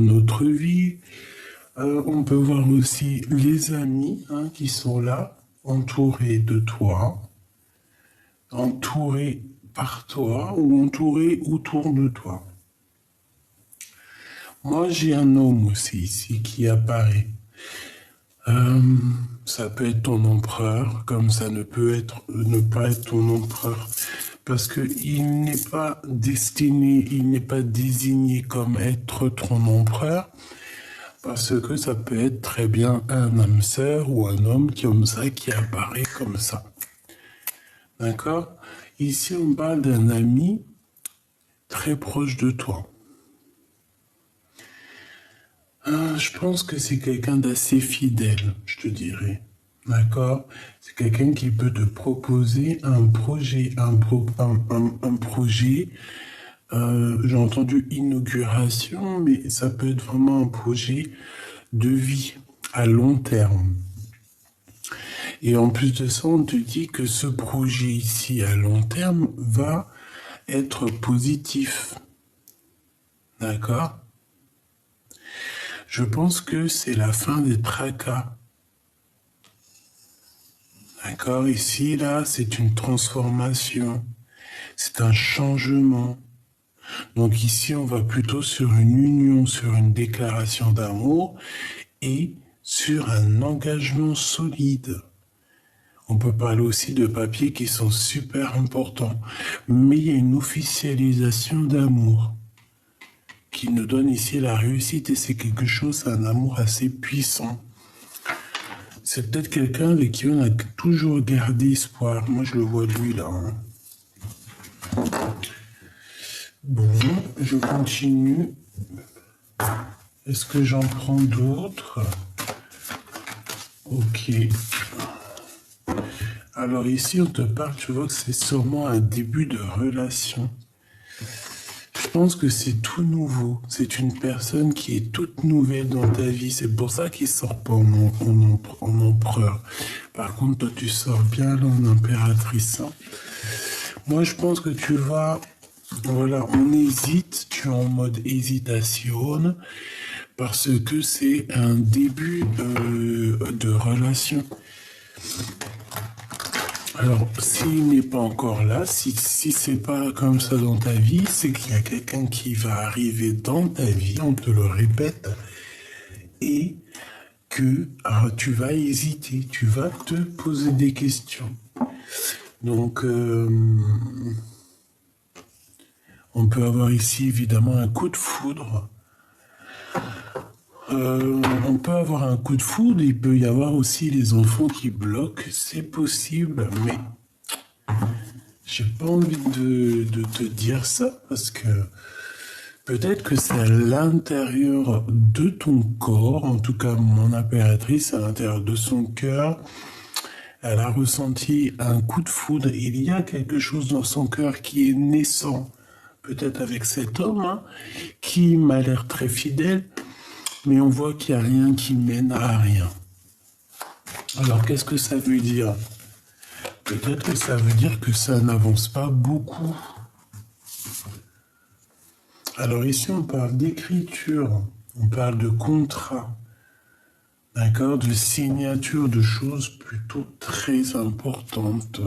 notre vie. On peut voir aussi les amis qui sont là, entourés de toi, entourés par toi ou entourés autour de toi. Moi, j'ai un homme aussi ici qui apparaît. Ça peut être ton empereur, comme ça ne peut être ne pas être ton empereur, parce que il n'est pas destiné, il n'est pas désigné comme être ton empereur, parce que ça peut être très bien un âme sœur ou un homme comme ça qui apparaît comme ça. D'accord? Ici, on parle d'un ami très proche de toi. Je pense que c'est quelqu'un d'assez fidèle, je te dirais. D'accord? C'est quelqu'un qui peut te proposer un projet, un projet. J'ai entendu inauguration, mais ça peut être vraiment un projet de vie à long terme. Et en plus de ça, on te dit que ce projet ici à long terme va être positif. D'accord? Je pense que c'est la fin des tracas. D'accord? Ici, là, c'est une transformation. C'est un changement. Donc ici, on va plutôt sur une union, sur une déclaration d'amour et sur un engagement solide. On peut parler aussi de papiers qui sont super importants. Mais il y a une officialisation d'amour qui nous donne ici la réussite et c'est quelque chose, un amour assez puissant. C'est peut-être quelqu'un avec qui on a toujours gardé espoir. Moi, je le vois lui là. Bon, je continue. Est-ce que j'en prends d'autres? Ok. Alors ici, on te parle, tu vois que c'est sûrement un début de relation. Je pense que c'est tout nouveau. C'est une personne qui est toute nouvelle dans ta vie. C'est pour ça qu'il sort pas en empereur. Par contre, toi, tu sors bien là en impératrice. Moi, je pense que tu vas... Voilà, on hésite. Tu es en mode hésitation. Parce que c'est un début de relation. Alors, s'il n'est pas encore là, si c'est pas comme ça dans ta vie, c'est qu'il y a quelqu'un qui va arriver dans ta vie, on te le répète, et que tu vas hésiter, tu vas te poser des questions. Donc, on peut avoir ici évidemment un coup de foudre. On peut avoir un coup de foudre, il peut y avoir aussi les enfants qui bloquent, c'est possible, mais j'ai pas envie de te dire ça parce que peut-être que c'est à l'intérieur de ton corps, en tout cas mon impératrice, à l'intérieur de son cœur, elle a ressenti un coup de foudre, il y a quelque chose dans son cœur qui est naissant, peut-être avec cet homme, qui m'a l'air très fidèle, mais on voit qu'il n'y a rien qui mène à rien. Alors, qu'est-ce que ça veut dire? Peut-être que ça veut dire que ça n'avance pas beaucoup. Alors ici, on parle d'écriture, on parle de contrat, d'accord, de signature de choses plutôt très importantes.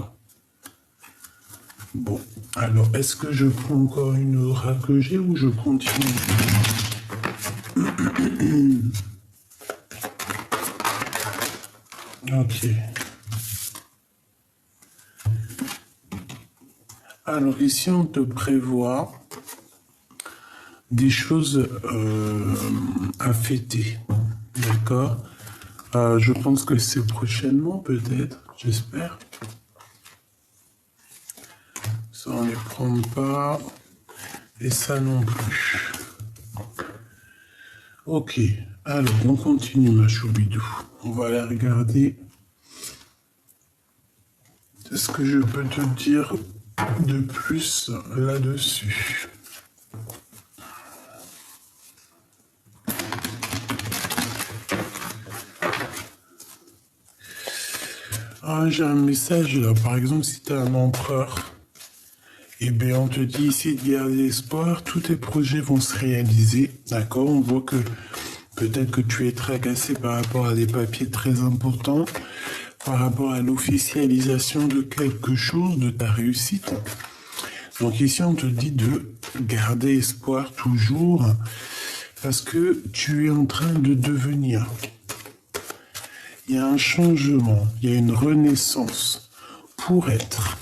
Bon, alors, est-ce que je prends encore une oracle G ou je continue? Ok. Alors ici, on te prévoit des choses à fêter, d'accord? Je pense que c'est prochainement, peut-être, j'espère. Ça, on les prend pas, et ça non plus. Ok, alors on continue, ma choubidou. On va aller regarder ce que je peux te dire de plus là-dessus. Ah, j'ai un message là, par exemple, si tu es un empereur Eh bien, on te dit ici de garder espoir, tous tes projets vont se réaliser, d'accord? On voit que peut-être que tu es tracassé par rapport à des papiers très importants, par rapport à l'officialisation de quelque chose, de ta réussite. Donc ici, on te dit de garder espoir toujours, parce que tu es en train de devenir. Il y a un changement, il y a une renaissance pour être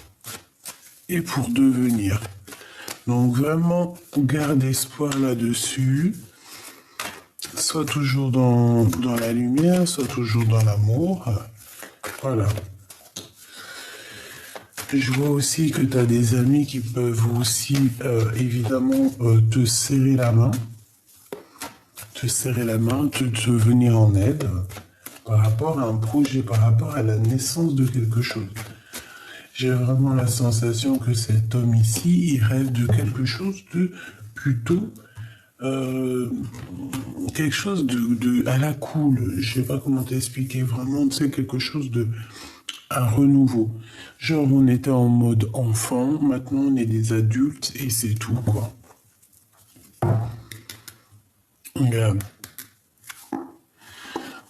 et pour devenir. Donc vraiment, garde espoir là-dessus. Sois toujours dans la lumière, sois toujours dans l'amour. Voilà. Je vois aussi que tu as des amis qui peuvent aussi, évidemment, te serrer la main. Te venir en aide par rapport à un projet, par rapport à la naissance de quelque chose. J'ai vraiment la sensation que cet homme ici, il rêve de quelque chose de plutôt quelque chose de à la cool. Je sais pas comment t'expliquer. Vraiment, c'est quelque chose de un renouveau. Genre, on était en mode enfant, maintenant on est des adultes et c'est tout, quoi. Regarde.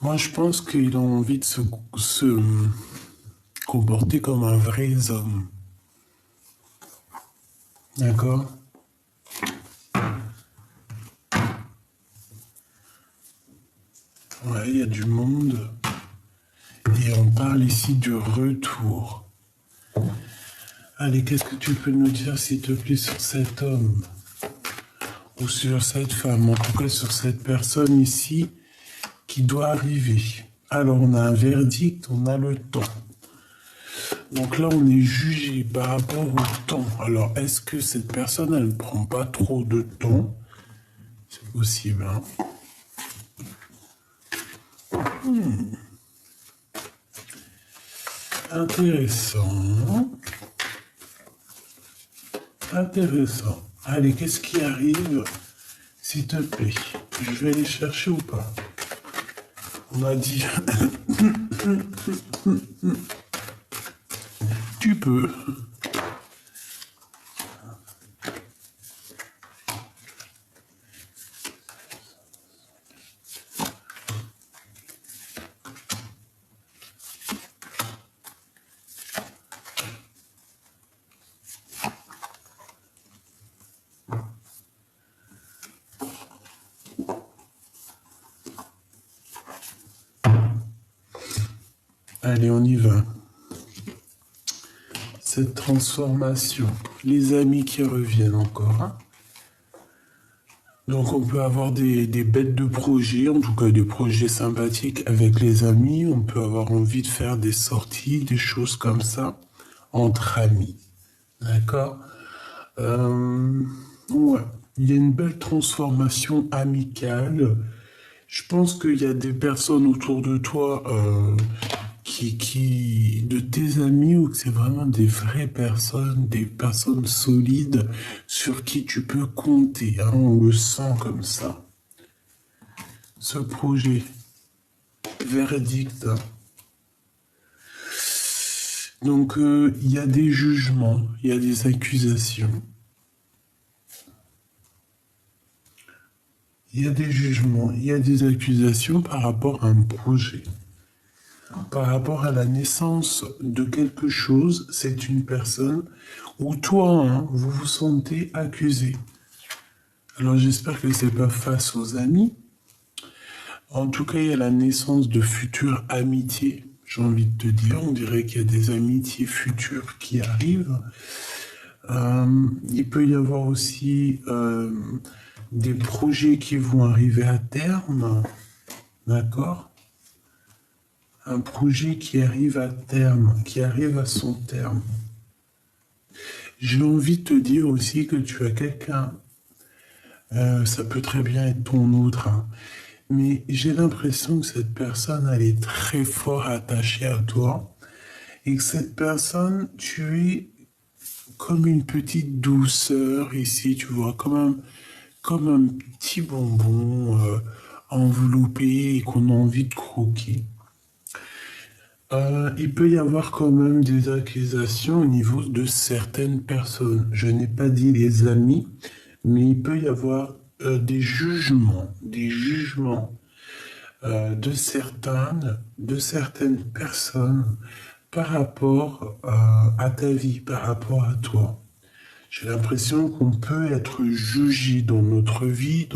Moi, je pense qu'il a envie de se comporter comme un vrai homme. D'accord? Ouais, il y a du monde. Et on parle ici du retour. Allez, qu'est-ce que tu peux nous dire, s'il te plaît, sur cet homme? Ou sur cette femme, en tout cas sur cette personne ici qui doit arriver. Alors, on a un verdict, on a le temps. Donc là, on est jugé par rapport au temps. Alors, est-ce que cette personne, elle ne prend pas trop de temps? C'est possible, hein? Intéressant. Intéressant. Allez, qu'est-ce qui arrive, s'il te plaît? Je vais aller chercher ou pas? On m'a dit... Tu peux. Allez, on y va. Cette transformation. Les amis qui reviennent encore, hein. Donc on peut avoir des bêtes de projets, en tout cas des projets sympathiques avec les amis. On peut avoir envie de faire des sorties, des choses comme ça, entre amis. D'accord? Ouais. Il y a une belle transformation amicale. Je pense qu'il y a des personnes autour de toi de tes amis, ou que c'est vraiment des vraies personnes, des personnes solides sur qui tu peux compter, hein, on le sent comme ça. Ce projet, verdict. Donc, il y a des jugements, il y a des accusations. Il y a des jugements, il y a des accusations par rapport à un projet. Par rapport à la naissance de quelque chose, c'est une personne où toi, hein, vous vous sentez accusé. Alors j'espère que c'est pas face aux amis. En tout cas, il y a la naissance de futures amitiés. J'ai envie de te dire, on dirait qu'il y a des amitiés futures qui arrivent. Il peut y avoir aussi des projets qui vont arriver à terme. D'accord? Un projet qui arrive à terme, qui arrive à son terme. J'ai envie de te dire aussi que tu as quelqu'un, ça peut très bien être ton autre, hein, mais j'ai l'impression que cette personne, elle est très fort attachée à toi, et que cette personne, tu es comme une petite douceur ici, tu vois, comme un petit bonbon enveloppé et qu'on a envie de croquer. Il peut y avoir quand même des accusations au niveau de certaines personnes. Je n'ai pas dit les amis, mais il peut y avoir des jugements de certaines personnes par rapport à ta vie, par rapport à toi. J'ai l'impression qu'on peut être jugé dans notre vie,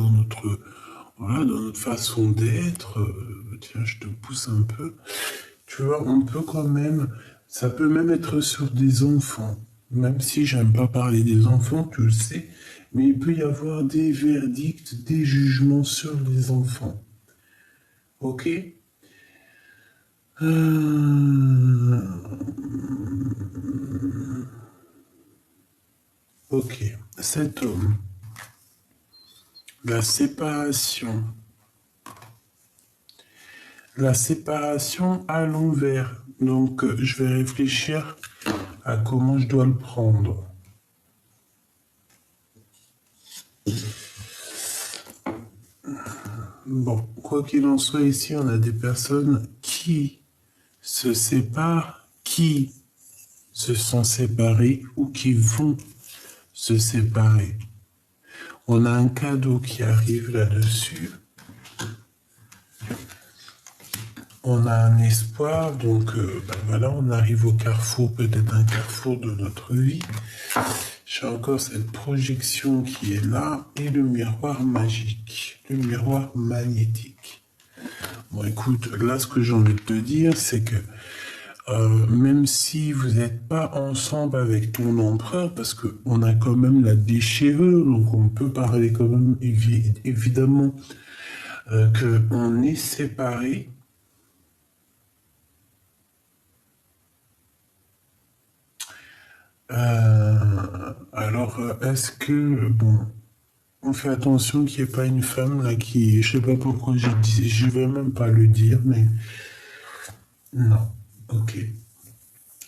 voilà, dans notre façon d'être. Tiens, je te pousse un peu. Tu vois, on peut quand même, ça peut même être sur des enfants. Même si j'aime pas parler des enfants, tu le sais, mais il peut y avoir des verdicts, des jugements sur les enfants. Ok? Euh, Ok. Cet homme, la séparation. La séparation à l'envers. Donc, je vais réfléchir à comment je dois le prendre. Bon, quoi qu'il en soit, ici, on a des personnes qui se séparent, qui se sont séparées ou qui vont se séparer. On a un cadeau qui arrive là-dessus. On a un espoir, donc voilà, on arrive au carrefour, peut-être un carrefour de notre vie. J'ai encore cette projection qui est là et le miroir magique, le miroir magnétique. Bon, écoute, là, ce que j'ai envie de te dire, c'est que même si vous n'êtes pas ensemble avec ton empereur, parce qu'on a quand même la déchirure, donc on peut parler quand même évidemment qu'on est séparés. Alors, est-ce que, bon, on fait attention qu'il n'y ait pas une femme là qui, je sais pas pourquoi j'ai dit, je vais même pas le dire, mais non, ok.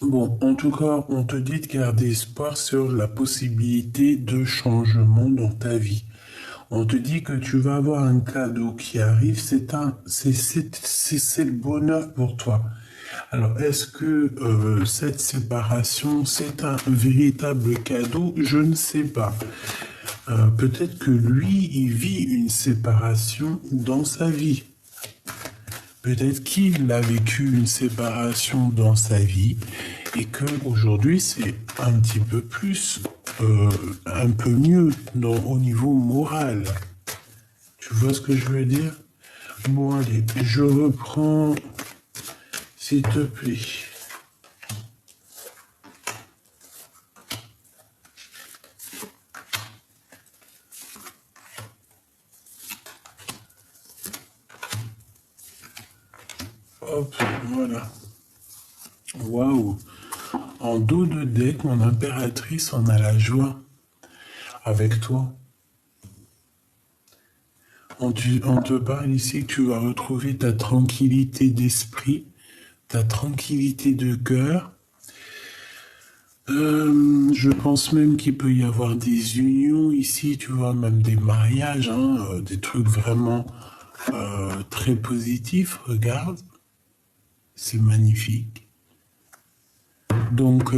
Bon, en tout cas, on te dit de garder espoir sur la possibilité de changement dans ta vie. On te dit que tu vas avoir un cadeau qui arrive, c'est le bonheur pour toi. Alors, est-ce que cette séparation, c'est un véritable cadeau? Je ne sais pas. Peut-être que lui, il vit une séparation dans sa vie. Peut-être qu'il a vécu une séparation dans sa vie et que aujourd'hui c'est un petit peu plus, un peu mieux au niveau moral. Tu vois ce que je veux dire? Bon, allez, je reprends, s'il te plaît. Hop, voilà. Waouh! En dos de deck, mon impératrice, on a la joie avec toi. On te parle ici que tu vas retrouver ta tranquillité d'esprit, ta tranquillité de cœur. Je pense même qu'il peut y avoir des unions ici, tu vois, même des mariages, hein, des trucs vraiment très positifs. Regarde, c'est magnifique. Donc,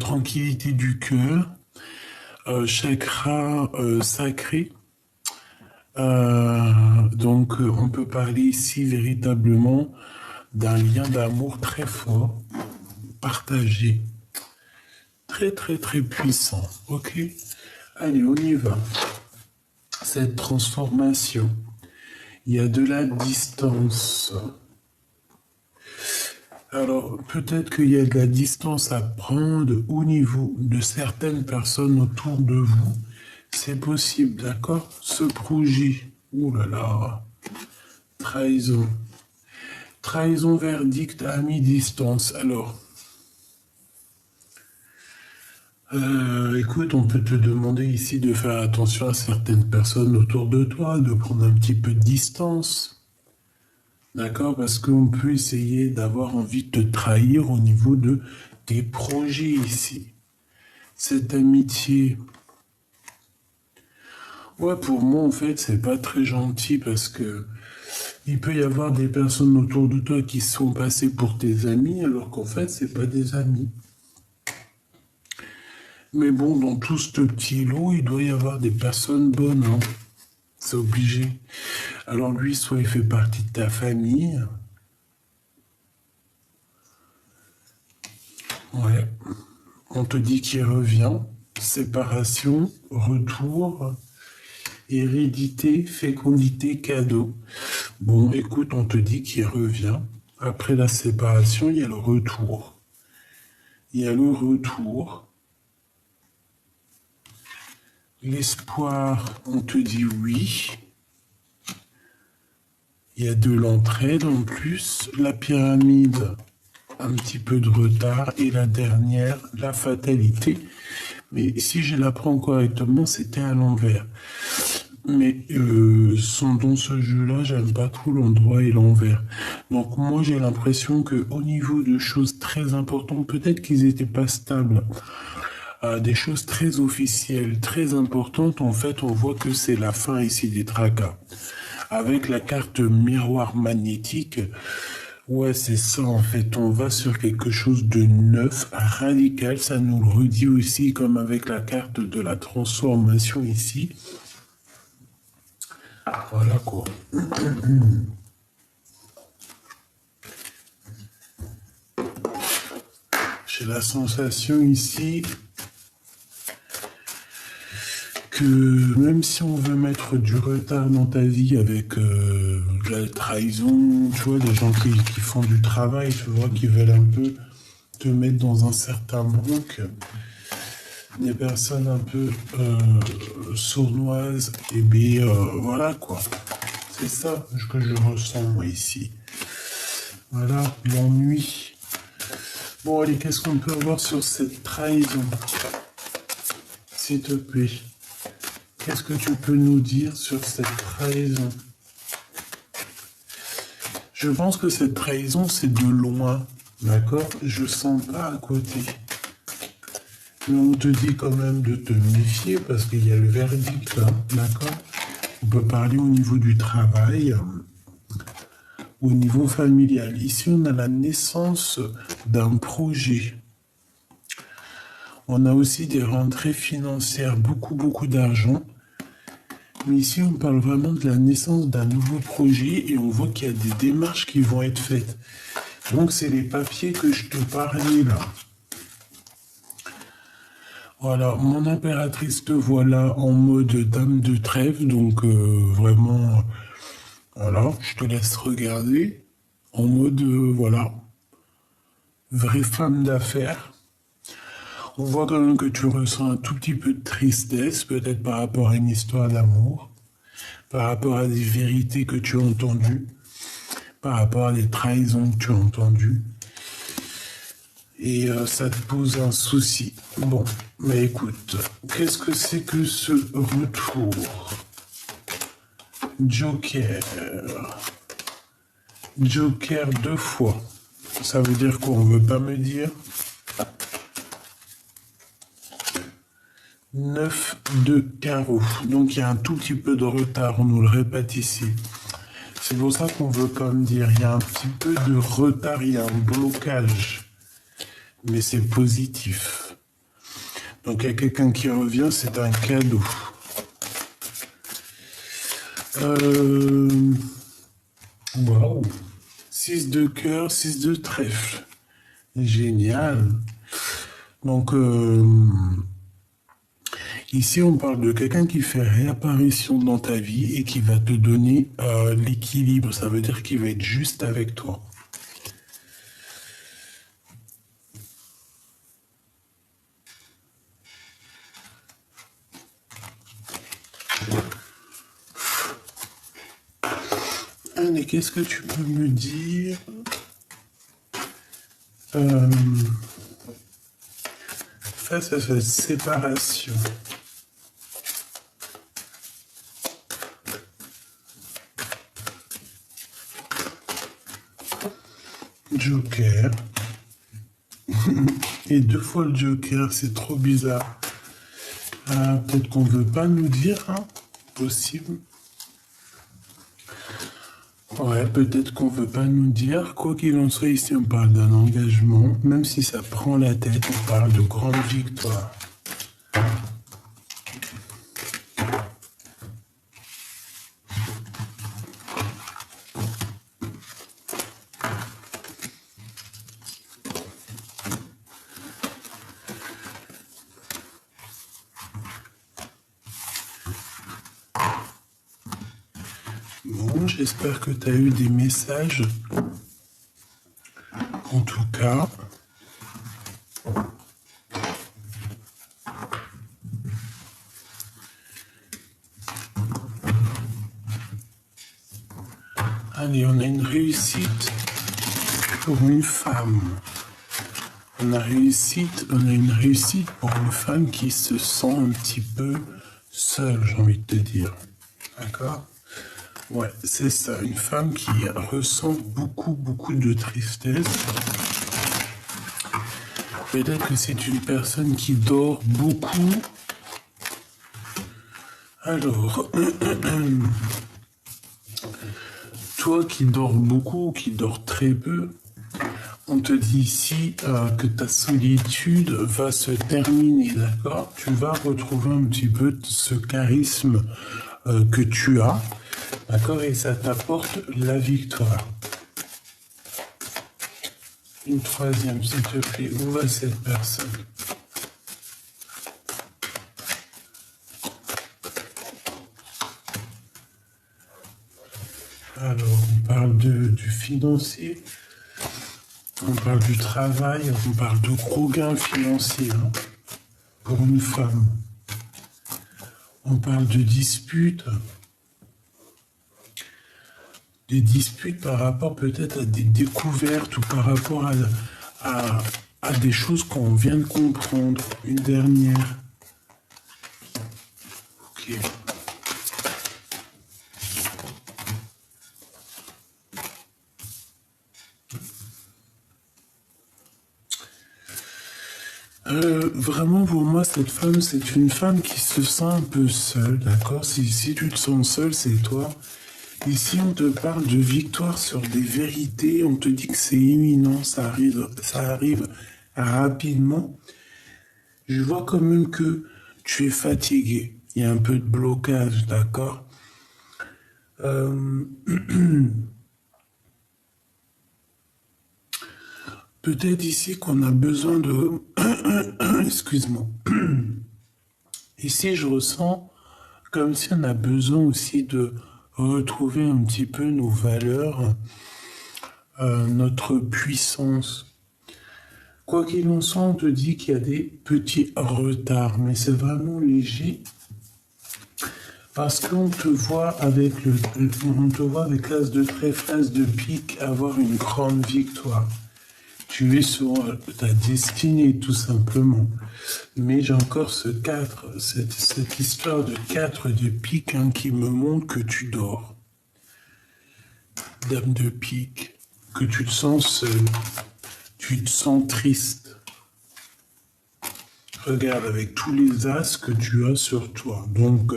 tranquillité du cœur, chakra sacré. Donc, on peut parler ici véritablement d'un lien d'amour très fort, partagé, très très très puissant. Ok? Allez, on y va. Cette transformation, il y a de la distance. Alors, peut-être qu'il y a de la distance à prendre au niveau de certaines personnes autour de vous. C'est possible, d'accord? Ce projet, ouh là là, trahison. Trahison, verdict à mi-distance. Alors, écoute, on peut te demander ici de faire attention à certaines personnes autour de toi, de prendre un petit peu de distance. D'accord? Parce qu'on peut essayer d'avoir envie de te trahir au niveau de tes projets ici. Cette amitié. Ouais, pour moi, en fait, c'est pas très gentil parce que Il peut y avoir des personnes autour de toi qui sont passées pour tes amis, alors qu'en fait, c'est pas des amis. Mais bon, dans tout ce petit lot, il doit y avoir des personnes bonnes, hein. C'est obligé. Alors lui, soit il fait partie de ta famille. Ouais. On te dit qu'il revient. Séparation, retour, hérédité, fécondité, cadeau. Bon, écoute, on te dit qu'il revient. Après la séparation, il y a le retour. Il y a le retour. L'espoir, on te dit oui. Il y a de l'entraide en plus. La pyramide, un petit peu de retard. Et la dernière, la fatalité. Mais si je la prends correctement, c'était à l'envers. Mais dans ce jeu-là, j'aime pas trop l'endroit et l'envers. Donc moi, j'ai l'impression que au niveau de choses très importantes, peut-être qu'ils étaient pas stables. Des choses très officielles, très importantes, en fait, on voit que c'est la fin ici des tracas. Avec la carte miroir magnétique, ouais, c'est ça, en fait, on va sur quelque chose de neuf, radical, ça nous le redit aussi, comme avec la carte de la transformation ici. Voilà quoi. J'ai la sensation ici que même si on veut mettre du retard dans ta vie avec la trahison, tu vois, des gens qui font du travail, tu vois, qui veulent un peu te mettre dans un certain manque, des personnes un peu sournoises, et bien voilà quoi. C'est ça que je ressens moi ici. Voilà, l'ennui. Bon allez, qu'est-ce qu'on peut avoir sur cette trahison? S'il te plaît. Qu'est-ce que tu peux nous dire sur cette trahison? Je pense que cette trahison, c'est de loin, d'accord? Je sens pas à côté. Mais on te dit quand même de te méfier parce qu'il y a le verdict, hein, d'accord? On peut parler au niveau du travail, au niveau familial. Ici, on a la naissance d'un projet. On a aussi des rentrées financières, beaucoup d'argent. Mais ici, on parle vraiment de la naissance d'un nouveau projet et on voit qu'il y a des démarches qui vont être faites. Donc, c'est les papiers que je te parlais là. Voilà, mon impératrice te voilà en mode dame de trèfle. Donc, vraiment, voilà, je te laisse regarder. En mode, voilà, vraie femme d'affaires. On voit quand même que tu ressens un tout petit peu de tristesse, peut-être par rapport à une histoire d'amour, par rapport à des vérités que tu as entendues, par rapport à des trahisons que tu as entendues. Et ça te pose un souci. Bon, mais écoute, qu'est-ce que c'est que ce retour? Joker. Joker 2 fois. Ça veut dire quoi? On veut pas me dire? 9 de carreau. Donc il y a un tout petit peu de retard, on nous le répète ici. C'est pour ça qu'on veut pas me dire, il y a un petit peu de retard, il y a un blocage. Mais c'est positif. Donc il y a quelqu'un qui revient, c'est un cadeau. Waouh. 6 de cœur, 6 de trèfle. Génial. Donc ici, on parle de quelqu'un qui fait réapparition dans ta vie et qui va te donner l'équilibre. Ça veut dire qu'il va être juste avec toi. Allez, qu'est-ce que tu peux me dire face à cette séparation? Joker. Et 2 fois le Joker, c'est trop bizarre. Peut-être qu'on veut pas nous dire, hein? Possible. Ouais, peut-être qu'on veut pas nous dire. Quoi qu'il en soit, ici, on parle d'un engagement. Même si ça prend la tête, on parle de grande victoire. Bon, j'espère que tu as eu des messages. En tout cas, allez, on a une réussite pour une femme. On a une réussite pour une femme qui se sent un petit peu seule, j'ai envie de te dire. D'accord? Ouais, c'est ça, une femme qui ressent beaucoup de tristesse. Peut-être que c'est une personne qui dort beaucoup. Alors, toi qui dors beaucoup, qui dors très peu, on te dit ici que ta solitude va se terminer, d'accord? Tu vas retrouver un petit peu ce charisme que tu as, d'accord? Et ça t'apporte la victoire. Une troisième, s'il te plaît. Où va cette personne? Alors, on parle du financier. On parle du travail, on parle de gros gains financiers hein, pour une femme. On parle de disputes. Des disputes par rapport peut-être à des découvertes ou par rapport à des choses qu'on vient de comprendre. Une dernière. Ok. Vraiment, pour moi, cette femme, c'est une femme qui se sent un peu seule, d'accord? Si tu te sens seule, c'est toi. Ici, on te parle de victoire sur des vérités, on te dit que c'est imminent, ça arrive rapidement. Je vois quand même que tu es fatigué, il y a un peu de blocage, d'accord? Euh, Peut-être ici qu'on a besoin de... Excuse-moi. Ici, je ressens comme si on a besoin aussi de retrouver un petit peu nos valeurs, notre puissance. Quoi qu'il en soit, on te dit qu'il y a des petits retards, mais c'est vraiment léger parce qu'on te voit avec on te voit avec l'as de trèfle, l'as de pique avoir une grande victoire. Tu es sur ta destinée, tout simplement. Mais j'ai encore ce 4, cette histoire de 4 de pique hein, qui me montre que tu dors. Dame de pique, que tu te sens seul, tu te sens triste. Regarde avec tous les as que tu as sur toi. Donc,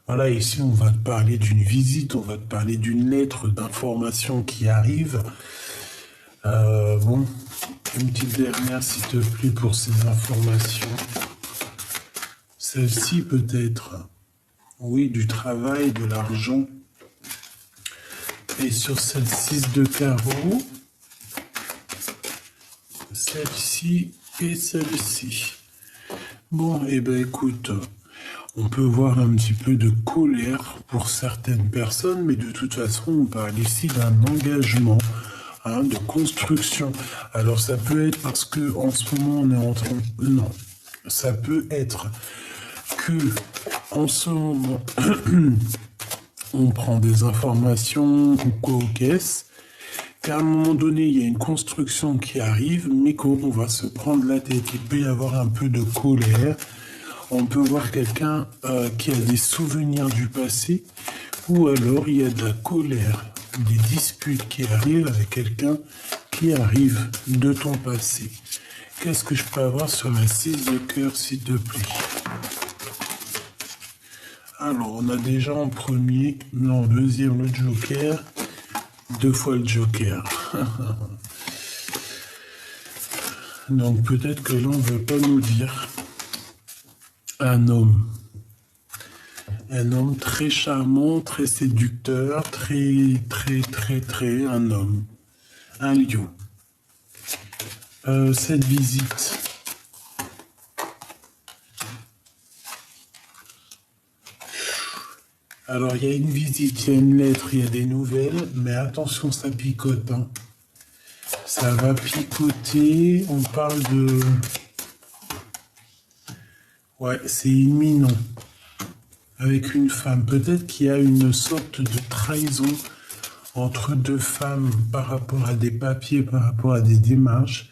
voilà, ici, on va te parler d'une visite, on va te parler d'une lettre d'information qui arrive. Bon, une petite dernière, s'il te plaît, pour ces informations. Celle-ci peut-être, oui, du travail, de l'argent. Et sur cette 6 de carreau, celle-ci et celle-ci. Bon, eh ben écoute, on peut voir un petit peu de colère pour certaines personnes, mais de toute façon, on parle ici d'un engagement. Hein, de construction. Alors ça peut être parce que en ce moment on est en train... Non, ça peut être que en ce moment on prend des informations ou quoi aux caisses, qu'à un moment donné il y a une construction qui arrive, mais qu'on va se prendre la tête. Il peut y avoir un peu de colère. On peut voir quelqu'un qui a des souvenirs du passé, ou alors il y a de la colère, des disputes qui arrivent avec quelqu'un qui arrive de ton passé. Qu'est-ce que je peux avoir sur la 6 de cœur, s'il te plaît? Alors, on a déjà en premier, non, en deuxième, le joker. Deux fois le Joker. Donc peut-être que l'on ne veut pas nous dire un homme. Un homme très charmant, très séducteur, très, un homme. Un lion. Cette visite. Alors, il y a une visite, il y a une lettre, il y a des nouvelles, mais attention, ça picote, hein. Ça va picoter, on parle de... Ouais, c'est imminent. Avec une femme, peut-être qu'il y a une sorte de trahison entre deux femmes par rapport à des papiers, par rapport à des démarches.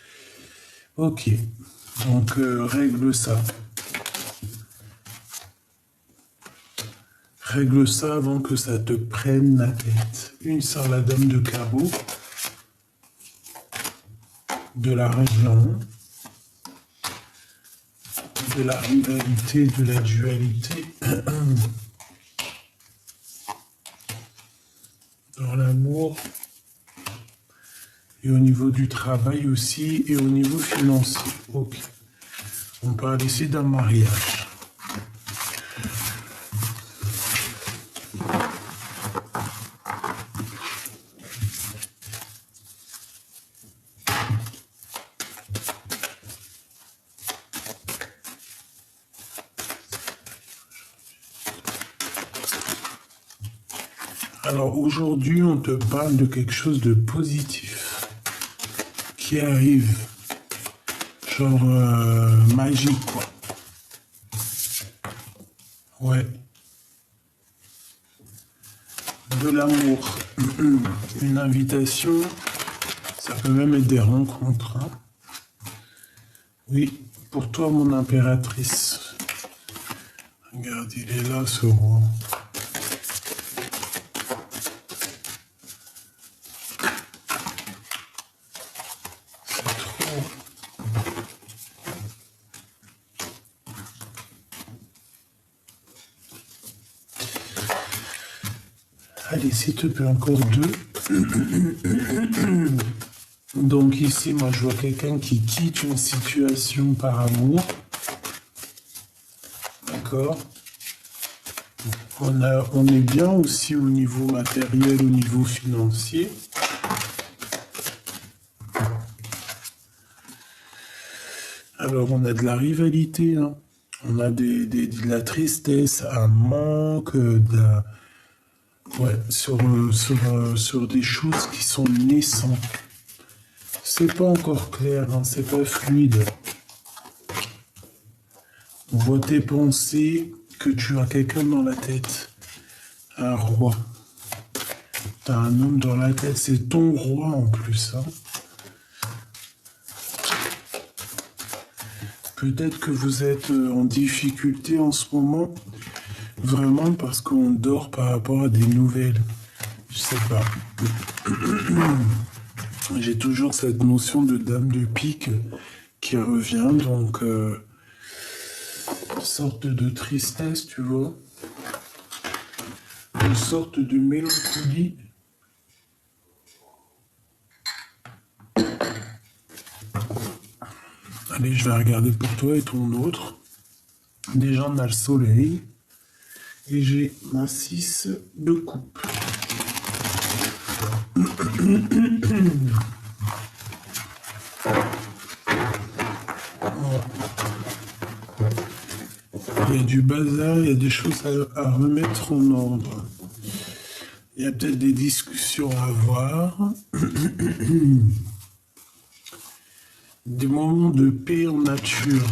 Ok, donc règle ça. Règle ça avant que ça te prenne la tête. Une sort la dame de carreau. De la région. De la rivalité, de la dualité. Dans l'amour. Et au niveau du travail aussi. Et au niveau financier. Ok. On parle ici d'un mariage. Alors aujourd'hui, on te parle de quelque chose de positif qui arrive, genre magique quoi. Ouais. De l'amour, une invitation, ça peut même être des rencontres, hein. Oui, pour toi mon impératrice. Regarde, il est là ce roi. Allez, s'il te plaît, encore deux. Donc ici, moi, je vois quelqu'un qui quitte une situation par amour. D'accord. On est bien aussi au niveau matériel, au niveau financier. Alors, on a de la rivalité, hein. On a de la tristesse, un manque, ouais, sur des choses qui sont naissantes. C'est pas encore clair, hein, c'est pas fluide. On voit tes pensées, que tu as quelqu'un dans la tête. Un roi. T'as un homme dans la tête, c'est ton roi en plus, hein. Peut-être que vous êtes en difficulté en ce moment, vraiment parce qu'on dort par rapport à des nouvelles. Je sais pas. J'ai toujours cette notion de dame de pique qui revient, donc sorte de tristesse, tu vois, une sorte de mélancolie. Allez, je vais regarder pour toi et ton autre. Déjà, on a le soleil. Et j'ai ma 6 de coupe. Il y a du bazar, il y a des choses à remettre en ordre. Il y a peut-être des discussions à avoir. Des moments de paix en nature.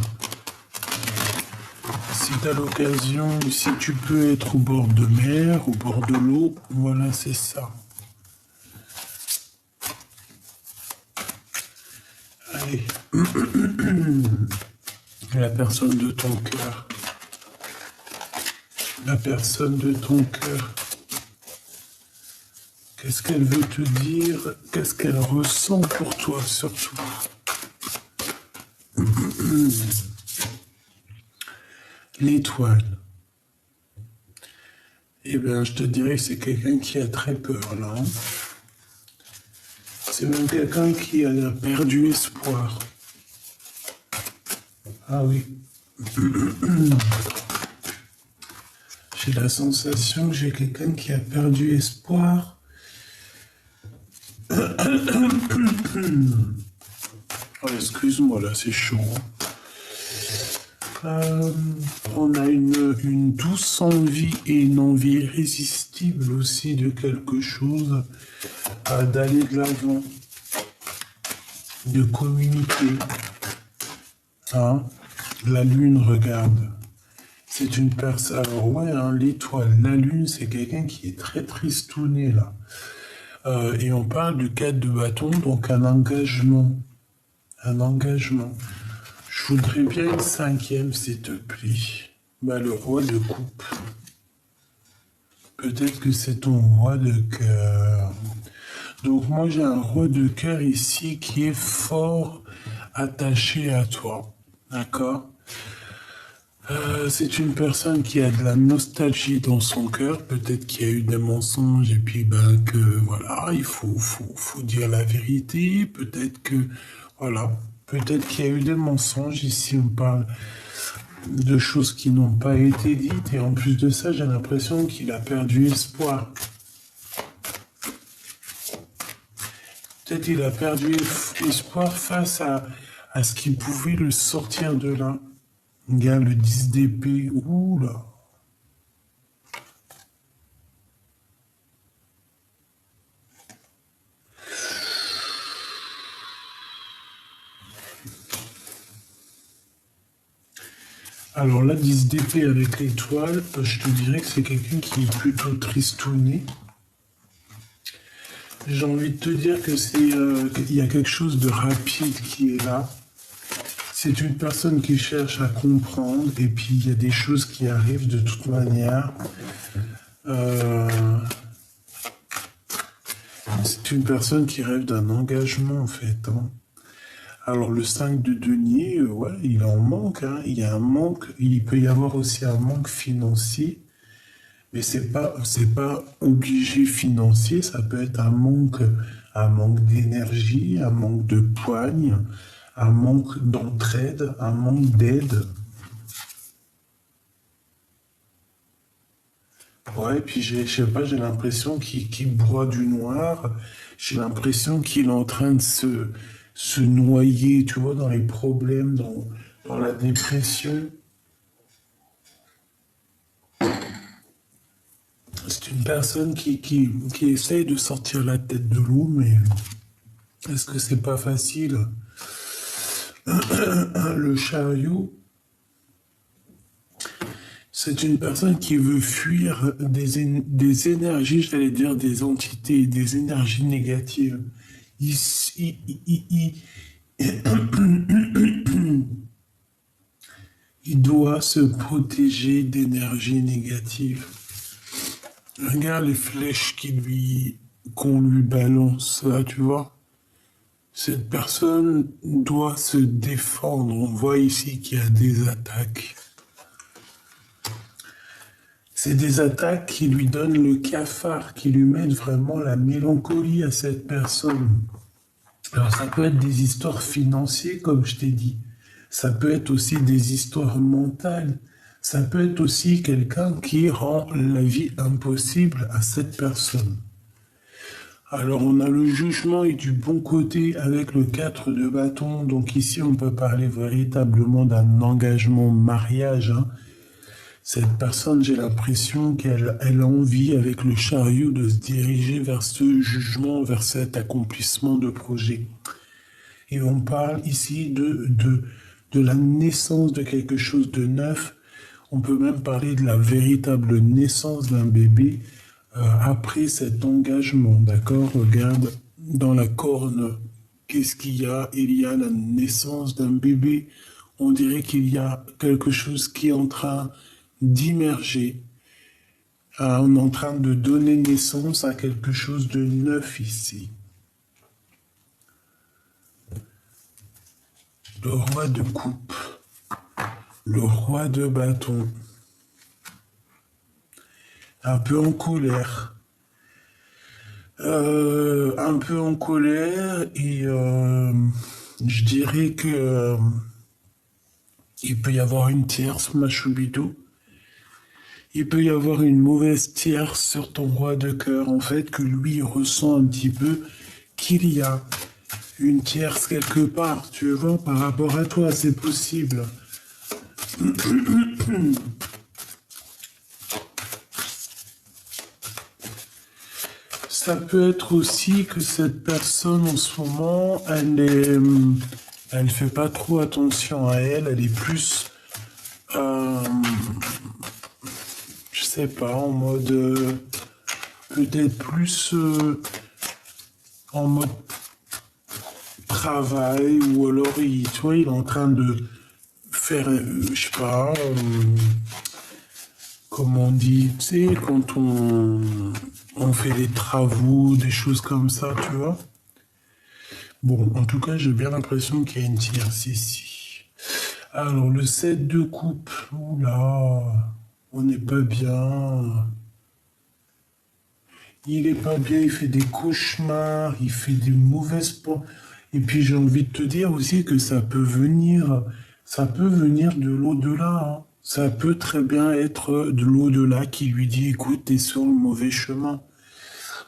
Si tu as l'occasion, si tu peux être au bord de mer, au bord de l'eau, voilà, c'est ça. Allez. La personne de ton cœur. La personne de ton cœur. Qu'est-ce qu'elle veut te dire? Qu'est-ce qu'elle ressent pour toi, surtout? L'étoile. Eh bien, je te dirais que c'est quelqu'un qui a très peur, là, hein. C'est même quelqu'un qui a perdu espoir. Ah oui. J'ai la sensation que j'ai quelqu'un qui a perdu espoir. Oh, excuse-moi, là, c'est chaud. On a une douce envie et une envie irrésistible aussi de quelque chose, d'aller de l'avant, de communiquer. Hein? La lune, regarde. C'est une personne. Alors, ouais, hein, l'étoile, la lune, c'est quelqu'un qui est très tristouné, là. Et on parle du 4 de bâton, donc un engagement. Un engagement. Je voudrais bien une cinquième, s'il te plaît. Bah, le roi de coupe. Peut-être que c'est ton roi de cœur. Donc moi j'ai un roi de cœur ici qui est fort attaché à toi. D'accord? C'est une personne qui a de la nostalgie dans son cœur. Peut-être qu'il y a eu des mensonges et puis ben que voilà, il faut dire la vérité. Peut-être que voilà, peut-être qu'il y a eu des mensonges. Ici on parle de choses qui n'ont pas été dites et en plus de ça, j'ai l'impression qu'il a perdu espoir. Peut-être qu'il a perdu espoir face à ce qui pouvait le sortir de là. Regarde le 10 d'épée. Ouh là. Alors là, 10 d'épée avec l'étoile, je te dirais que c'est quelqu'un qui est plutôt tristouné. J'ai envie de te dire que qu'il y a quelque chose de rapide qui est là. C'est une personne qui cherche à comprendre et puis il y a des choses qui arrivent de toute manière. C'est une personne qui rêve d'un engagement en fait. Hein. Alors le 5 de denier, ouais, il en manque. Hein. Il y a un manque. Il peut y avoir aussi un manque financier. Mais c'est pas obligé financier, ça peut être un manque d'énergie, un manque de poigne, un manque d'entraide, un manque d'aide. Ouais, puis je sais pas, j'ai l'impression qu'il broie du noir, j'ai l'impression qu'il est en train de se noyer, tu vois, dans les problèmes, dans la dépression. C'est une personne qui essaye de sortir la tête de l'eau, mais est-ce que c'est pas facile? Le chariot, c'est une personne qui veut fuir des énergies, j'allais dire des entités, des énergies négatives. Il, il doit se protéger d'énergies négatives. Regarde les flèches qu'on lui balance, là, tu vois. Cette personne doit se défendre. On voit ici qu'il y a des attaques. C'est des attaques qui lui donnent le cafard, qui lui mettent vraiment la mélancolie à cette personne. Alors ça peut être des histoires financières, comme je t'ai dit. Ça peut être aussi des histoires mentales. Ça peut être aussi quelqu'un qui rend la vie impossible à cette personne. Alors on a le jugement et du bon côté avec le 4 de bâton. Donc ici on peut parler véritablement d'un engagement mariage. Hein. Cette personne, j'ai l'impression qu'elle a envie avec le chariot de se diriger vers ce jugement, vers cet accomplissement de projet. Et on parle ici de la naissance de quelque chose de neuf. On peut même parler de la véritable naissance d'un bébé après cet engagement, d'accord? Regarde dans la corne, qu'est-ce qu'il y a? Il y a la naissance d'un bébé. On dirait qu'il y a quelque chose qui est en train d'immerger. On est en train de donner naissance à quelque chose de neuf ici. Le roi de coupe. Le roi de bâton. Un peu en colère. un peu en colère et je dirais que il peut y avoir une tierce, ma choubidou. Il peut y avoir une mauvaise tierce sur ton roi de cœur, en fait, que lui ressent un petit peu qu'il y a une tierce quelque part, tu vois, par rapport à toi, c'est possible. Ça peut être aussi que cette personne en ce moment, elle fait pas trop attention à elle, elle est plus, euh, je sais pas, en mode, peut-être plus en mode travail, ou alors tu vois, il est en train de faire, je sais pas, comment on dit, tu sais, quand on fait des travaux, des choses comme ça, tu vois. Bon, en tout cas, j'ai bien l'impression qu'il y a une tierce ici. Alors, le 7 de coupe, oula, on n'est pas bien. Il est pas bien, il fait des cauchemars, il fait des mauvaises pensées. Et puis j'ai envie de te dire aussi que ça peut venir de l'au-delà, hein. Ça peut très bien être de l'au-delà qui lui dit, écoute, t'es sur le mauvais chemin.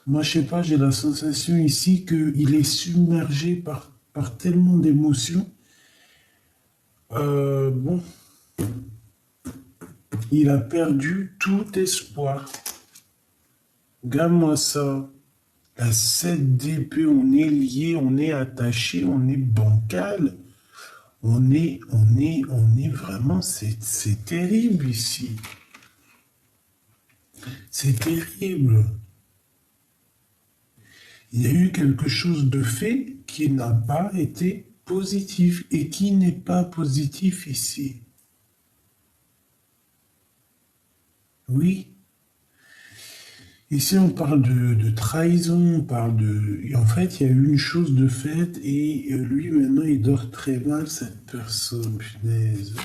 Moi, je sais pas, j'ai la sensation ici qu'il est submergé par tellement d'émotions. Bon, il a perdu tout espoir. Regarde-moi ça. La 7 d'épée, on est lié, on est attaché, on est bancal. On est vraiment, c'est terrible ici. C'est terrible. Il y a eu quelque chose de fait qui n'a pas été positif et qui n'est pas positif ici. Oui. Ici, on parle de trahison, on parle de... Et en fait, il y a eu une chose de faite et lui, maintenant, il dort très mal, cette personne, punaise.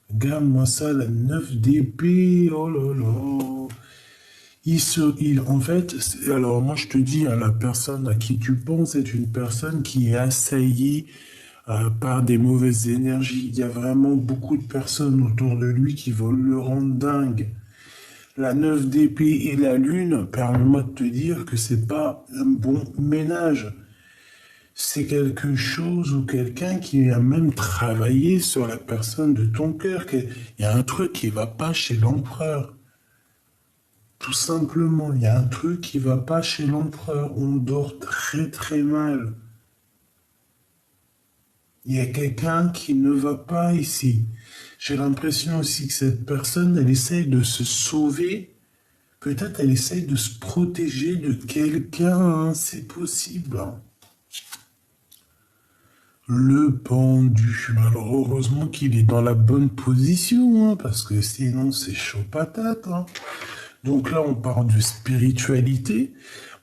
Regarde-moi ça, la 9 d'épée, oh là là. En fait, alors moi je te dis, hein, la personne à qui tu penses est une personne qui est assaillie par des mauvaises énergies. Il y a vraiment beaucoup de personnes autour de lui qui veulent le rendre dingue. La 9 d'épée et la lune, permets-moi de te dire que c'est pas un bon ménage. C'est quelque chose ou quelqu'un qui a même travaillé sur la personne de ton cœur. Il y a un truc qui va pas chez l'empereur. Tout simplement, il y a un truc qui va pas chez l'empereur. On dort très très mal. Il y a quelqu'un qui ne va pas ici. J'ai l'impression aussi que cette personne, elle essaye de se sauver. Peut-être elle essaye de se protéger de quelqu'un, hein. C'est possible, hein. Le pendu. Alors heureusement qu'il est dans la bonne position, hein, parce que sinon c'est chaud patate, hein. Donc là on parle de spiritualité.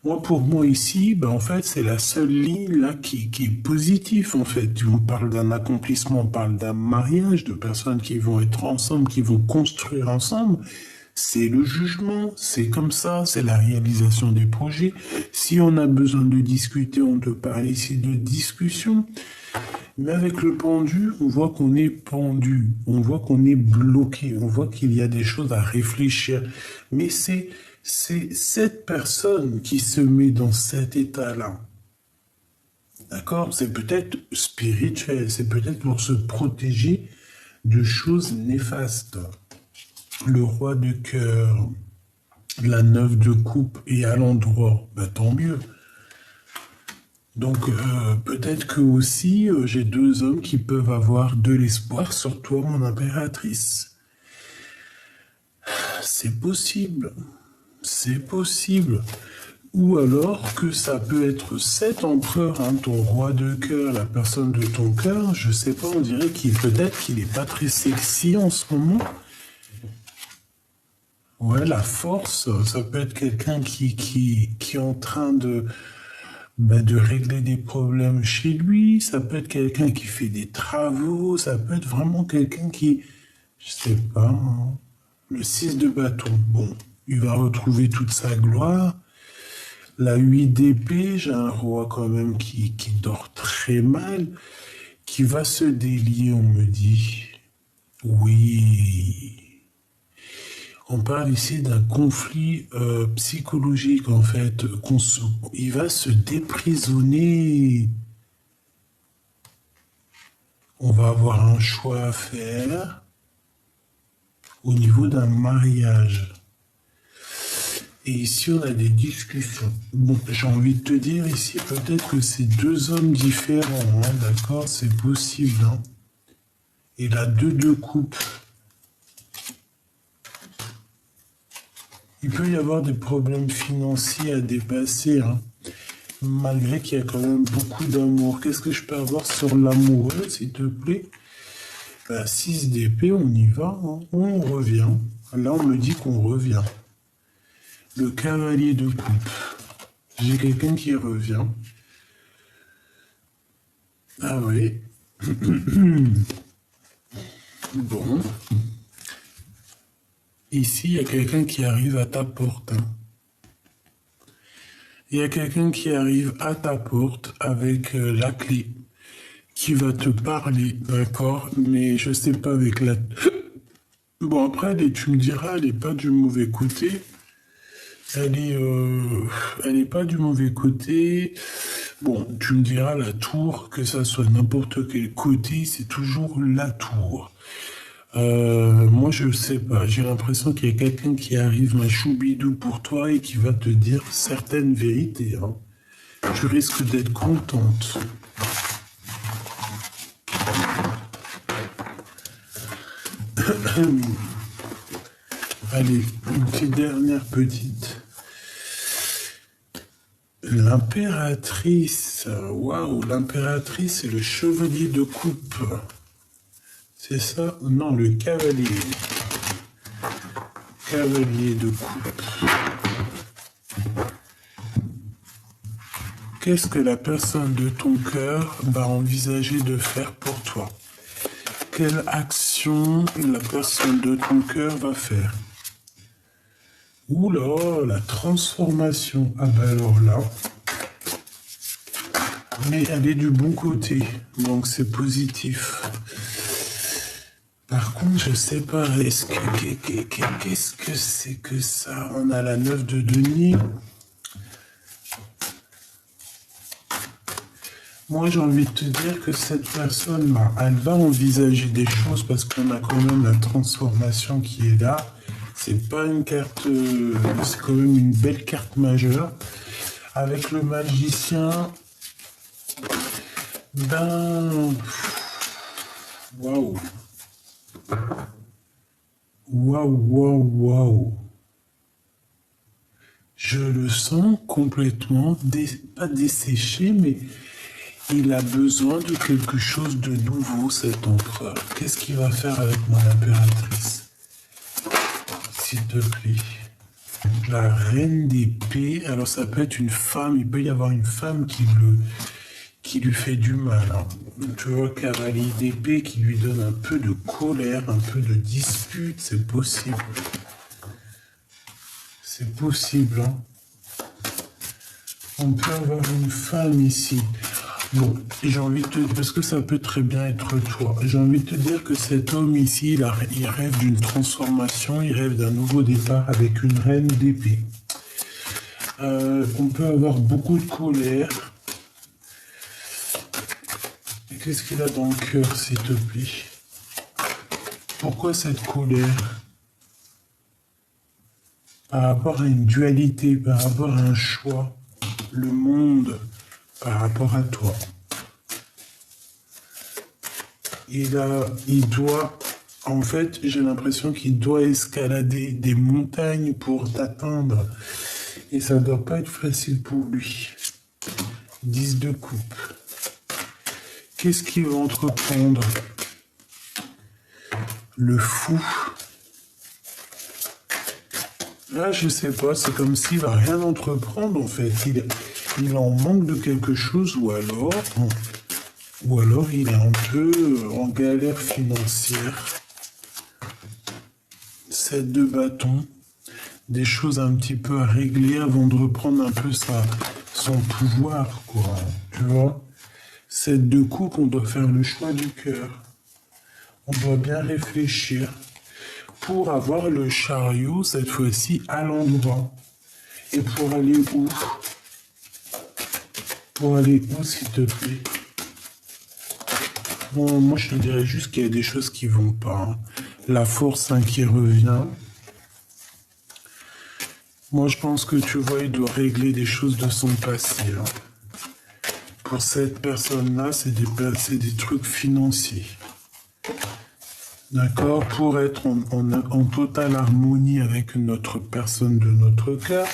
Moi pour moi ici, ben, en fait c'est la seule ligne là qui est positive en fait. On parle d'un accomplissement, on parle d'un mariage, de personnes qui vont être ensemble, qui vont construire ensemble. C'est le jugement, c'est comme ça, c'est la réalisation des projets. Si on a besoin de discuter, on peut parler ici de discussion. Mais avec le pendu, on voit qu'on est pendu, on voit qu'on est bloqué, on voit qu'il y a des choses à réfléchir. Mais c'est cette personne qui se met dans cet état-là. D'accord? C'est peut-être spirituel, c'est peut-être pour se protéger de choses néfastes. Le roi de cœur, la 9 de coupe est à l'endroit, bah, tant mieux. Donc peut-être que aussi j'ai deux hommes qui peuvent avoir de l'espoir sur toi, mon impératrice. C'est possible, c'est possible. Ou alors que ça peut être cet empereur, hein, ton roi de cœur, la personne de ton cœur, je sais pas, on dirait qu'il peut-être qu'il est pas très sexy en ce moment. Ouais, la force, ça peut être quelqu'un qui est en train de régler des problèmes chez lui, ça peut être quelqu'un qui fait des travaux, ça peut être vraiment quelqu'un qui, je sais pas, hein, le 6 de bâton, bon, il va retrouver toute sa gloire, La 8 d'épée, j'ai un roi quand même qui dort très mal, qui va se délier, on me dit. Oui. On parle ici d'un conflit psychologique, en fait. Il va se déprisonner. On va avoir un choix à faire au niveau d'un mariage. Et ici, on a des discussions. Bon, j'ai envie de te dire ici, peut-être que c'est deux hommes différents, hein, d'accord? C'est possible, hein. Et la 2 de coupe. Il peut y avoir des problèmes financiers à dépasser, hein, malgré qu'il y a quand même beaucoup d'amour. Qu'est-ce que je peux avoir sur l'amoureux, s'il te plaît? Bah, 6 d'épée, on y va, hein. On revient. Là, on me dit qu'on revient. Le cavalier de coupe. J'ai quelqu'un qui revient. Ah oui. Bon. Ici, il y a quelqu'un qui arrive à ta porte, hein. Il y a quelqu'un qui arrive à ta porte avec la clé, qui va te parler, d'accord? Mais je sais pas avec la... Bon, après, tu me diras, elle est pas du mauvais côté. Elle est pas du mauvais côté. Bon, tu me diras, la tour, que ça soit n'importe quel côté, c'est toujours la tour. Moi, je sais pas. J'ai l'impression qu'il y a quelqu'un qui arrive, un choubidou pour toi et qui va te dire certaines vérités, hein. Tu risques d'être contente. Allez, une petite dernière petite. L'impératrice. Waouh, l'impératrice et le chevalier de coupe. C'est ça? Non, le cavalier. Cavalier de coupe. Qu'est-ce que la personne de ton cœur va envisager de faire pour toi? Quelle action la personne de ton cœur va faire? Oula, la transformation. Ah ben alors là. Mais elle est du bon côté, donc c'est positif. Par contre, je sais pas, qu'est-ce que c'est que ça? On a la 9 de denier. Moi, j'ai envie de te dire que cette personne-là, elle va envisager des choses parce qu'on a quand même la transformation qui est là. C'est pas une carte, c'est quand même une belle carte majeure. Avec le magicien, ben, waouh, waouh, waouh, waouh. Je le sens complètement, pas desséché, mais il a besoin de quelque chose de nouveau, cet empereur. Qu'est-ce qu'il va faire avec mon impératrice? S'il te plaît. La reine d'épée, alors ça peut être une femme, il peut y avoir une femme qui lui fait du mal, hein. Tu vois, cavalier d'épée qui lui donne un peu de colère, un peu de dispute, c'est possible. C'est possible, hein. On peut avoir une femme ici. Bon, j'ai envie de te dire, parce que ça peut très bien être toi, j'ai envie de te dire que cet homme ici, il rêve d'une transformation, il rêve d'un nouveau départ avec une reine d'épée. On peut avoir beaucoup de colère. Qu'est-ce qu'il a dans le cœur, s'il te plaît? Pourquoi cette colère? Par rapport à une dualité, par rapport à un choix, le monde, par rapport à toi. Il doit, en fait, j'ai l'impression qu'il doit escalader des montagnes pour t'atteindre. Et ça ne doit pas être facile pour lui. 10 de coupe. Qu'est-ce qu'il va entreprendre? Le fou. Là, je sais pas, c'est comme s'il va rien entreprendre, en fait. Il en manque de quelque chose, ou alors il est un peu en galère financière. 7 de bâton. des choses un petit peu à régler avant de reprendre un peu son pouvoir, quoi. Tu vois? Cette de coupe, on doit faire le choix du cœur. On doit bien réfléchir pour avoir le chariot, cette fois-ci, à l'endroit. Et pour aller où? Pour aller où, s'il te plaît? Bon, moi, je te dirais juste qu'il y a des choses qui vont pas, hein. La force, hein, qui revient. Moi, je pense que tu vois, il doit régler des choses de son passé, hein. Pour cette personne-là, c'est des trucs financiers. D'accord? Pour être en totale harmonie avec notre personne de notre cœur,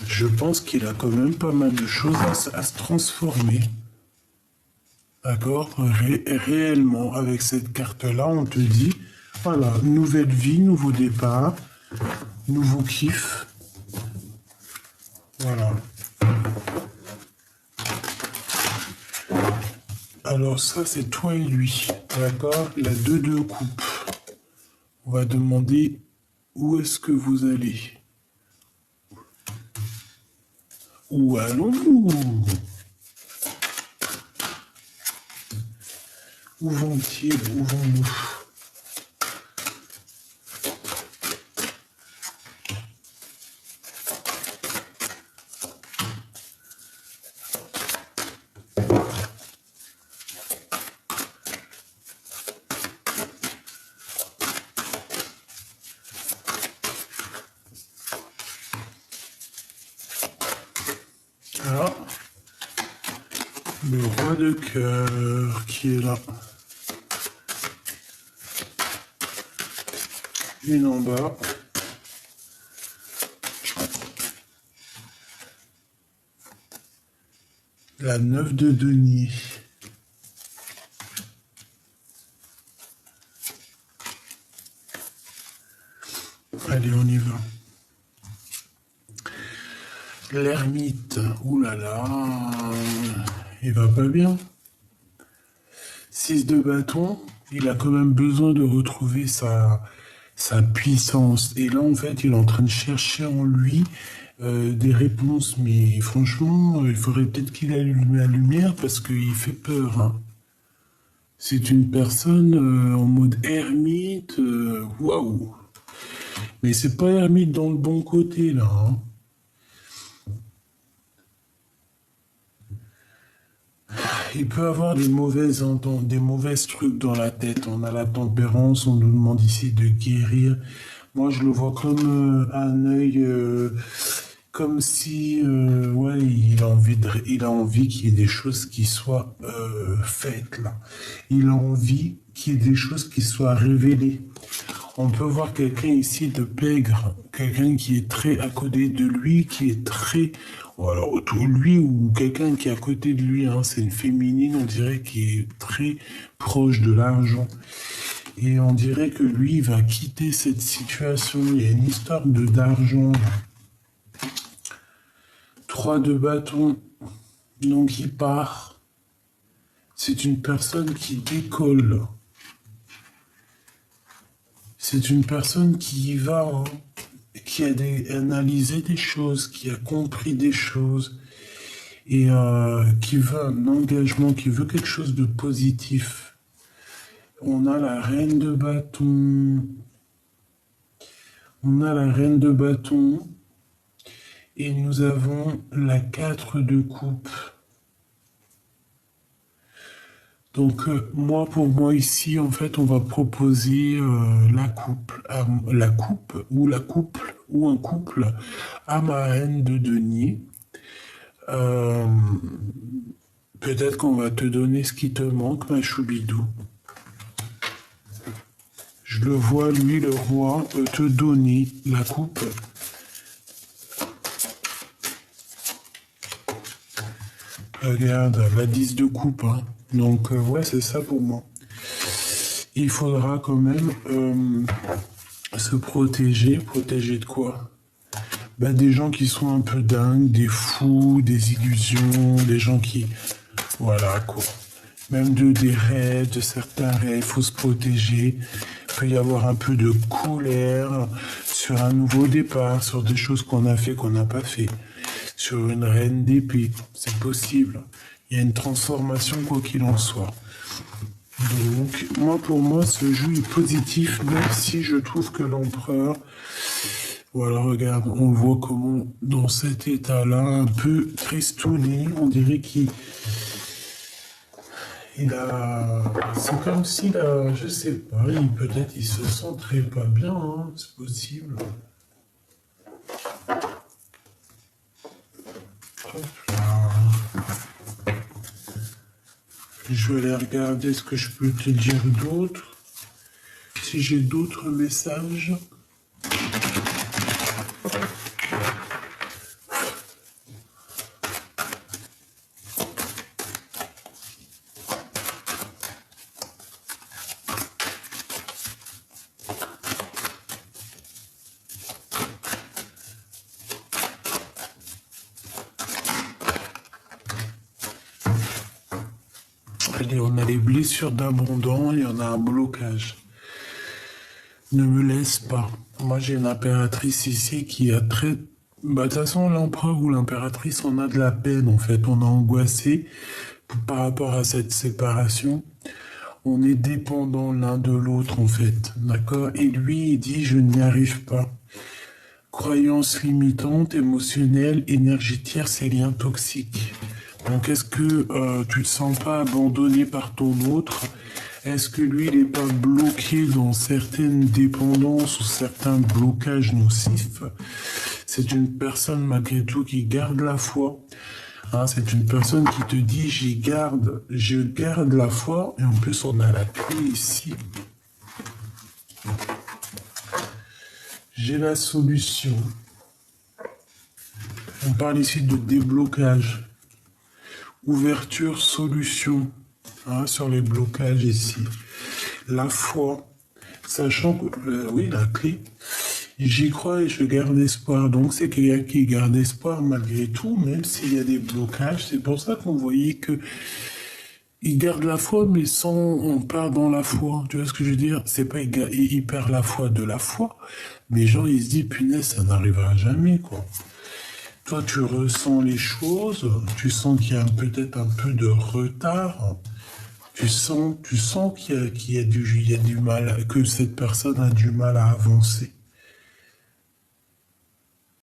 je pense qu'il a quand même pas mal de choses à se transformer. D'accord? Réellement, avec cette carte-là, on te dit, voilà, nouvelle vie, nouveau départ, nouveau kiff. Voilà. Alors ça, c'est toi et lui. D'accord? La 2 de coupe. On va demander où est-ce que vous allez. Où allons-nous? Où vont-ils? Où vont-nous? Ah, le roi de cœur qui est là. Une en bas. La 9 de denier. Allez, on y va. L'ermite. Ouh là là. Il va pas bien. 6 de bâton. Il a quand même besoin de retrouver sa puissance. Et là, en fait, il est en train de chercher en lui des réponses. Mais franchement, il faudrait peut-être qu'il allume la lumière parce qu'il fait peur, hein. C'est une personne en mode ermite. Waouh! Mais c'est pas ermite dans le bon côté, là, hein. Il peut avoir des mauvaises trucs dans la tête. On a la tempérance, on nous demande ici de guérir. Moi, je le vois comme un œil, comme si, ouais, il a envie qu'il y ait des choses qui soient faites là. Il a envie qu'il y ait des choses qui soient révélées. On peut voir quelqu'un ici de pègre, quelqu'un qui est très à côté de lui, qui est très, ou alors lui ou quelqu'un qui est à côté de lui, hein, c'est une féminine, on dirait, qui est très proche de l'argent. Et on dirait que lui va quitter cette situation. Il y a une histoire d'argent. 3 de bâton, donc il part. C'est une personne qui décolle. C'est une personne qui y va, hein, qui a analysé des choses, qui a compris des choses, et qui veut un engagement, qui veut quelque chose de positif. On a la reine de bâton. On a la reine de bâton. Et nous avons la 4 de coupe. Donc moi, pour moi ici, en fait, on va proposer la coupe ou un couple à ma reine de denier. Peut-être qu'on va te donner ce qui te manque, ma choubidou. Je le vois, lui, le roi, te donner la coupe. Regarde, la 10 de coupe, hein. Donc, ouais, c'est ça pour moi. Il faudra quand même se protéger. Protéger de quoi? Ben, des gens qui sont un peu dingues, des fous, des illusions, des gens qui... Voilà, quoi. Même des rêves, de certains rêves, il faut se protéger. Il peut y avoir un peu de colère sur un nouveau départ, sur des choses qu'on a fait, qu'on n'a pas fait, sur une reine d'épée, c'est possible. Il y a une transformation quoi qu'il en soit. Donc, pour moi, ce jeu est positif, même si je trouve que l'empereur, voilà, regarde, on le voit comment, dans cet état-là, un peu tristouné, on dirait qu'il c'est comme s'il a, je sais pas, peut-être il se sent très pas bien, hein, c'est possible. Hop là. Je vais aller regarder ce que je peux te dire d'autre. Si j'ai d'autres messages. Allez, on a les blessures d'abondant et on a un blocage. Ne me laisse pas. Moi, j'ai une impératrice ici qui a très... Bah, de toute façon, l'empereur ou l'impératrice, on a de la peine, en fait. On est angoissé par rapport à cette séparation. On est dépendant l'un de l'autre, en fait. D'accord? Et lui, il dit, je n'y arrive pas. Croyances limitantes, émotionnelles, énergétiques, c'est liens toxiques. Donc, est-ce que tu ne te sens pas abandonné par ton autre? Est-ce que lui, il n'est pas bloqué dans certaines dépendances ou certains blocages nocifs? C'est une personne, malgré tout, qui garde la foi. Hein, c'est une personne qui te dit, je garde la foi. Et en plus, on a la clé ici. J'ai la solution. On parle ici de déblocage. Ouverture, solution, hein, sur les blocages ici. La foi, sachant que, oui, la clé, j'y crois et je garde espoir. Donc c'est quelqu'un qui garde espoir malgré tout, même s'il y a des blocages. C'est pour ça qu'on voyait que il garde la foi, mais sans on part dans la foi. Tu vois ce que je veux dire? C'est pas il perd la foi de la foi, mais genre il se dit punaise, ça n'arrivera jamais, quoi. Toi, tu ressens les choses, tu sens qu'il y a peut-être un peu de retard, tu sens qu'il y a du mal, que cette personne a du mal à avancer.